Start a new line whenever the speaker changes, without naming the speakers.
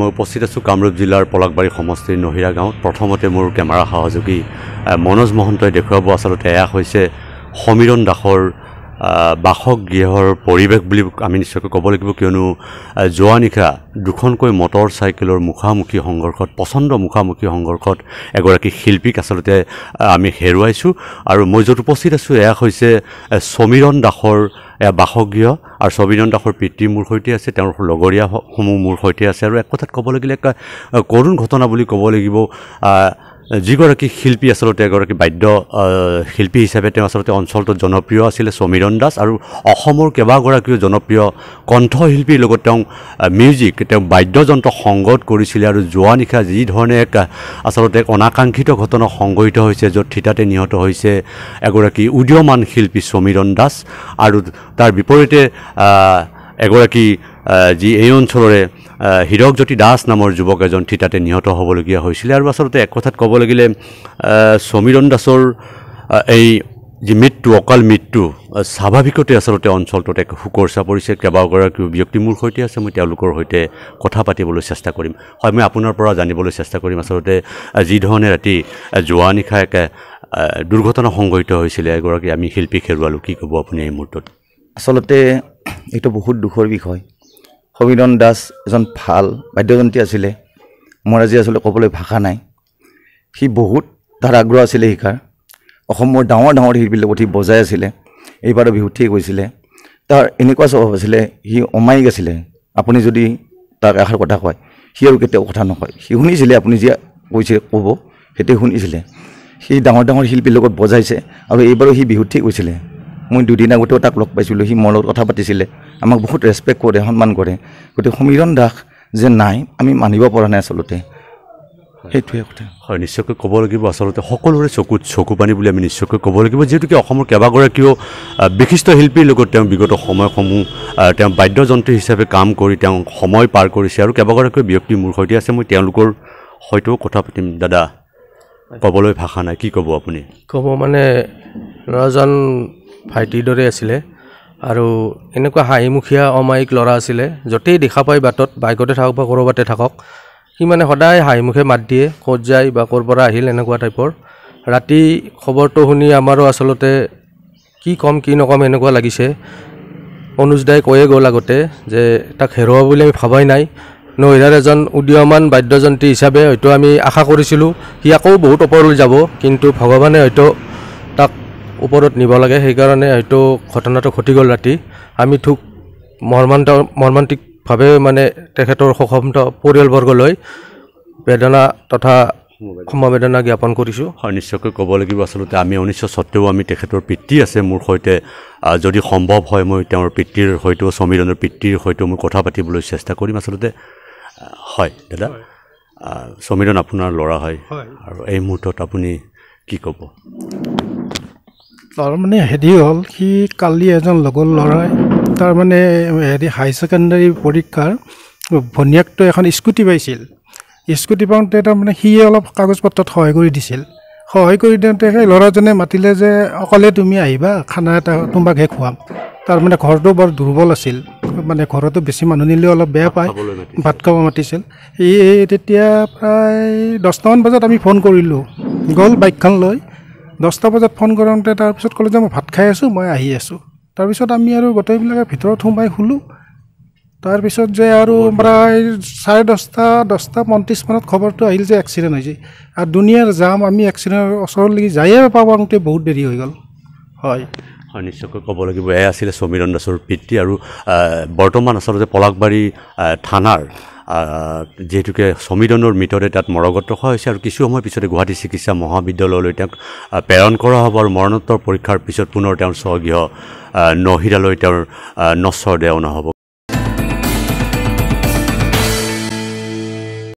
মই উপস্থিত আছোঁ কামৰূপ জিলাৰ পলাকবাৰী সমষ্টিৰ নহিৰা গাঁৱত। প্ৰথমতে মোৰ কেমেৰা সহযোগী মনোজ মহন্তই দেখুৱাব আচলতে এয়া হৈছে সমীৰণ দাসৰ বাসগৃহৰ পৰিৱেশ বুলি আমি নিশ্চয়কৈ ক'ব লাগিব, কিয়নো যোৱা নিশা দুখনকৈ মটৰ চাইকেলৰ মুখামুখি সংঘৰ্ষত প্ৰচণ্ড মুখামুখি সংঘৰ্ষত এগৰাকী শিল্পীক আচলতে আমি হেৰুৱাইছোঁ। আৰু মই য'ত উপস্থিত আছোঁ এয়া হৈছে সমীৰণ দাসৰ বাসগৃহ, আৰু সমীৰণ দাসৰ পিতৃ মোৰ সৈতে আছে, তেওঁৰ লগৰীয়াসমূহ মোৰ সৈতে আছে। আৰু এক কথাত ক'ব লাগিলে এক কৰুণ ঘটনা বুলি ক'ব লাগিব। যিগৰাকী শিল্পী আচলতে এগৰাকী বাদ্য শিল্পী হিচাপে তেওঁ আচলতে অঞ্চলটোত জনপ্ৰিয় আছিলে সমীৰণ দাস, আৰু অসমৰ কেইবাগৰাকীও জনপ্ৰিয় কণ্ঠশিল্পীৰ লগত তেওঁ বাদ্যযন্ত্ৰ সংগত কৰিছিলে। আৰু যোৱা নিশা যি ধৰণে আচলতে এক অনাকাংক্ষিত ঘটনা সংঘটিত হৈছে, য'ত থিতাতে নিহত হৈছে এগৰাকী উদীয়মান শিল্পী সমীৰণ দাস, আৰু তাৰ বিপৰীতে এগৰাকী যি এই অঞ্চলৰে হীৰকজ্যোতি দাস নামৰ যুৱক এজন থিতাতে নিহত হ'বলগীয়া হৈছিলে। আৰু আচলতে এক কথাত ক'ব লাগিলে সমীৰণ দাসৰ এই যি মৃত্যু, অকাল মৃত্যু স্বাভাৱিকতে আচলতে অঞ্চলটোত এক শোকৰ চাপ পৰিছে। কেইবাগৰাকীও ব্যক্তি মোৰ সৈতে আছে, মই তেওঁলোকৰ সৈতে কথা পাতিবলৈ চেষ্টা কৰিম। হয়, মই আপোনাৰ পৰা জানিবলৈ চেষ্টা কৰিম আচলতে যি ধৰণে ৰাতি যোৱা নিশা এক দুৰ্ঘটনা সংঘটিত হৈছিলে, এগৰাকী আমি শিল্পীক হেৰুৱালোঁ, কি ক'ব আপুনি এই মুহূৰ্তত?
আচলতে এইটো বহুত দুখৰ বিষয়। সমীৰণ দাস এজন ভাল বাদ্যযন্ত্ৰী আছিলে, মোৰ আজি আচলতে ক'বলৈ ভাষা নাই। সি বহুত তাৰ আগ্ৰহ আছিলে শিকাৰ, অসমৰ ডাঙৰ ডাঙৰ শিল্পীৰ লগত সি বজাই আছিলে। এইবাৰ বিহুত ঠিক হৈছিলে। তাৰ এনেকুৱা স্বভাৱ আছিলে, সি অমায়িক আছিলে। আপুনি যদি তাক এষাৰ কথা কয়, সি আৰু কেতিয়াও কথা নকয়। সি শুনিছিলে, আপুনি যি কৈছে ক'ব সেইটোৱে শুনিছিলে। সি ডাঙৰ ডাঙৰ শিল্পীৰ লগত বজাইছে, আৰু এইবাৰো সি বিহুত ঠিক হৈছিলে। মই দুদিন আগতেও তাক লগ পাইছিলোঁ, সি মোৰ লগত কথা পাতিছিলে, আমাক বহুত ৰেচপেক্ট কৰে, সন্মান কৰে। গতিকে সমীৰণ দাস যে নাই, আমি মানিব পৰা নাই আচলতে, সেইটোৱে কথা।
হয়, নিশ্চয়কৈ ক'ব লাগিব আচলতে সকলোৰে চকুত চকু পানী বুলি আমি নিশ্চয়কৈ ক'ব লাগিব, যিহেতুকে অসমৰ কেইবাগৰাকীও বিশিষ্ট শিল্পীৰ লগত তেওঁ বিগত সময়সমূহ তেওঁ বাদ্যযন্ত্ৰী হিচাপে কাম কৰি তেওঁ সময় পাৰ কৰিছে। আৰু কেইবাগৰাকীও ব্যক্তি মোৰ সৈতে আছে, মই তেওঁলোকৰ হয়তো কথা পাতিম। দাদা, ক'বলৈ ভাষা নাই, কি ক'ব আপুনি?
ক'ব মানে ল'ৰাজন ভাইটিৰ দৰে আছিলে, আৰু এনেকুৱা হাঁহিমুখীয়া অমায়িক ল'ৰা আছিলে। য'তেই দেখা পায় বাটত, বাইকতে থাকক বা ক'ৰবাতে থাকক, সি মানে সদায় হাঁহিমুখে মাত দিয়ে, ক'ত যায় বা ক'ৰ পৰা আহিল, এনেকুৱা টাইপৰ। ৰাতি খবৰটো শুনি আমাৰো আচলতে কি ক'ম কি নক'ম এনেকুৱা লাগিছে। অনুজ দাই কৈয়ে গ'ল আগতে যে তাক হেৰুৱা বুলি আমি ভাবাই নাই। নহিৰাৰ এজন উদীয়মান বাদ্যযন্ত্ৰী হিচাপে হয়তো আমি আশা কৰিছিলোঁ সি আকৌ বহুত ওপৰলৈ যাব, কিন্তু ভগৱানে হয়তো তাক ওপৰত নিব লাগে, সেইকাৰণে হয়তো ঘটনাটো ঘটি গ'ল ৰাতি। আমি খুব মৰ্মান্তিকভাৱে মানে তেখেতৰ শোকসন্ত পৰিয়ালবৰ্গলৈ বেদনা তথা সমবেদনা জ্ঞাপন কৰিছোঁ।
হয়, নিশ্চয়কৈ ক'ব লাগিব আচলতে আমি অনিচ্ছা সত্ত্বেও আমি তেখেতৰ পিতৃ আছে মোৰ সৈতে, যদি সম্ভৱ হয় মই তেওঁৰ পিতৃৰ সৈতেও, সমীৰণৰ পিতৃৰ সৈতেও মই কথা পাতিবলৈ চেষ্টা কৰিম আচলতে। হয় দাদা, সমীৰণ আপোনাৰ ল'ৰা হয়, আৰু এই মুহূৰ্তত আপুনি কি ক'ব?
তাৰমানে হেৰি হ'ল, সি কালি এজন লগৰ ল'ৰাই তাৰমানে হাই ছেকেণ্ডাৰী পৰীক্ষাৰ ভনীয়েকটো এখন স্কুটি পাইছিল। স্কুটি পাওঁতে তাৰমানে সিয়ে অলপ কাগজ পত্ৰত সহায় কৰি দিছিল। সহায় কৰি দিওঁতে সেই ল'ৰাজনে মাতিলে যে অকলে তুমি আহিবা, খানা এটা তোমাকহে খুৱাম। তাৰমানে ঘৰটো বৰ দুৰ্বল আছিল, মানে ঘৰতো বেছি মানুহ নিলেও অলপ বেয়া পায়, ভাত খাব মাতিছিল। তেতিয়া প্ৰায় 10টামান বজাত আমি ফোন কৰিলোঁ, গ'ল বাইকখন লৈ। 10টা বজাত ফোন কৰোঁতে তাৰপিছত ক'লে যে মই ভাত খাই আছোঁ, মই আহি আছোঁ। তাৰপিছত আমি আৰু গোটেইবিলাকে ভিতৰত সোমাই শুলোঁ। তাৰপিছত যে আৰু প্ৰায় 10:30 মানত খবৰটো আহিল যে এক্সিডেণ্ট হৈছে। আৰু দুনিয়াৰ জাম, আমি এক্সিডেণ্টৰ ওচৰলৈকে যায়ে পাওঁতে বহুত দেৰি হৈ গ'ল। হয়
হয়, নিশ্চয়কৈ ক'ব লাগিব এয়া আছিলে সমীৰণ দাসৰ পিতৃ। আৰু বৰ্তমান আচলতে পলাকবাৰী থানাৰ যিহেতুকে সমীৰণৰ মৃতদেহ তাত মৰগত ৰখা হৈছে, আৰু কিছু সময় পিছতে গুৱাহাটী চিকিৎসা মহাবিদ্যালয়লৈ তেওঁক প্ৰেৰণ কৰা হ'ব, আৰু মৰণোত্তৰ পৰীক্ষাৰ পিছত পুনৰ তেওঁৰ স্বগৃহ নহিৰালৈ তেওঁৰ নশ্বৰ দেহ অনা হ'ব।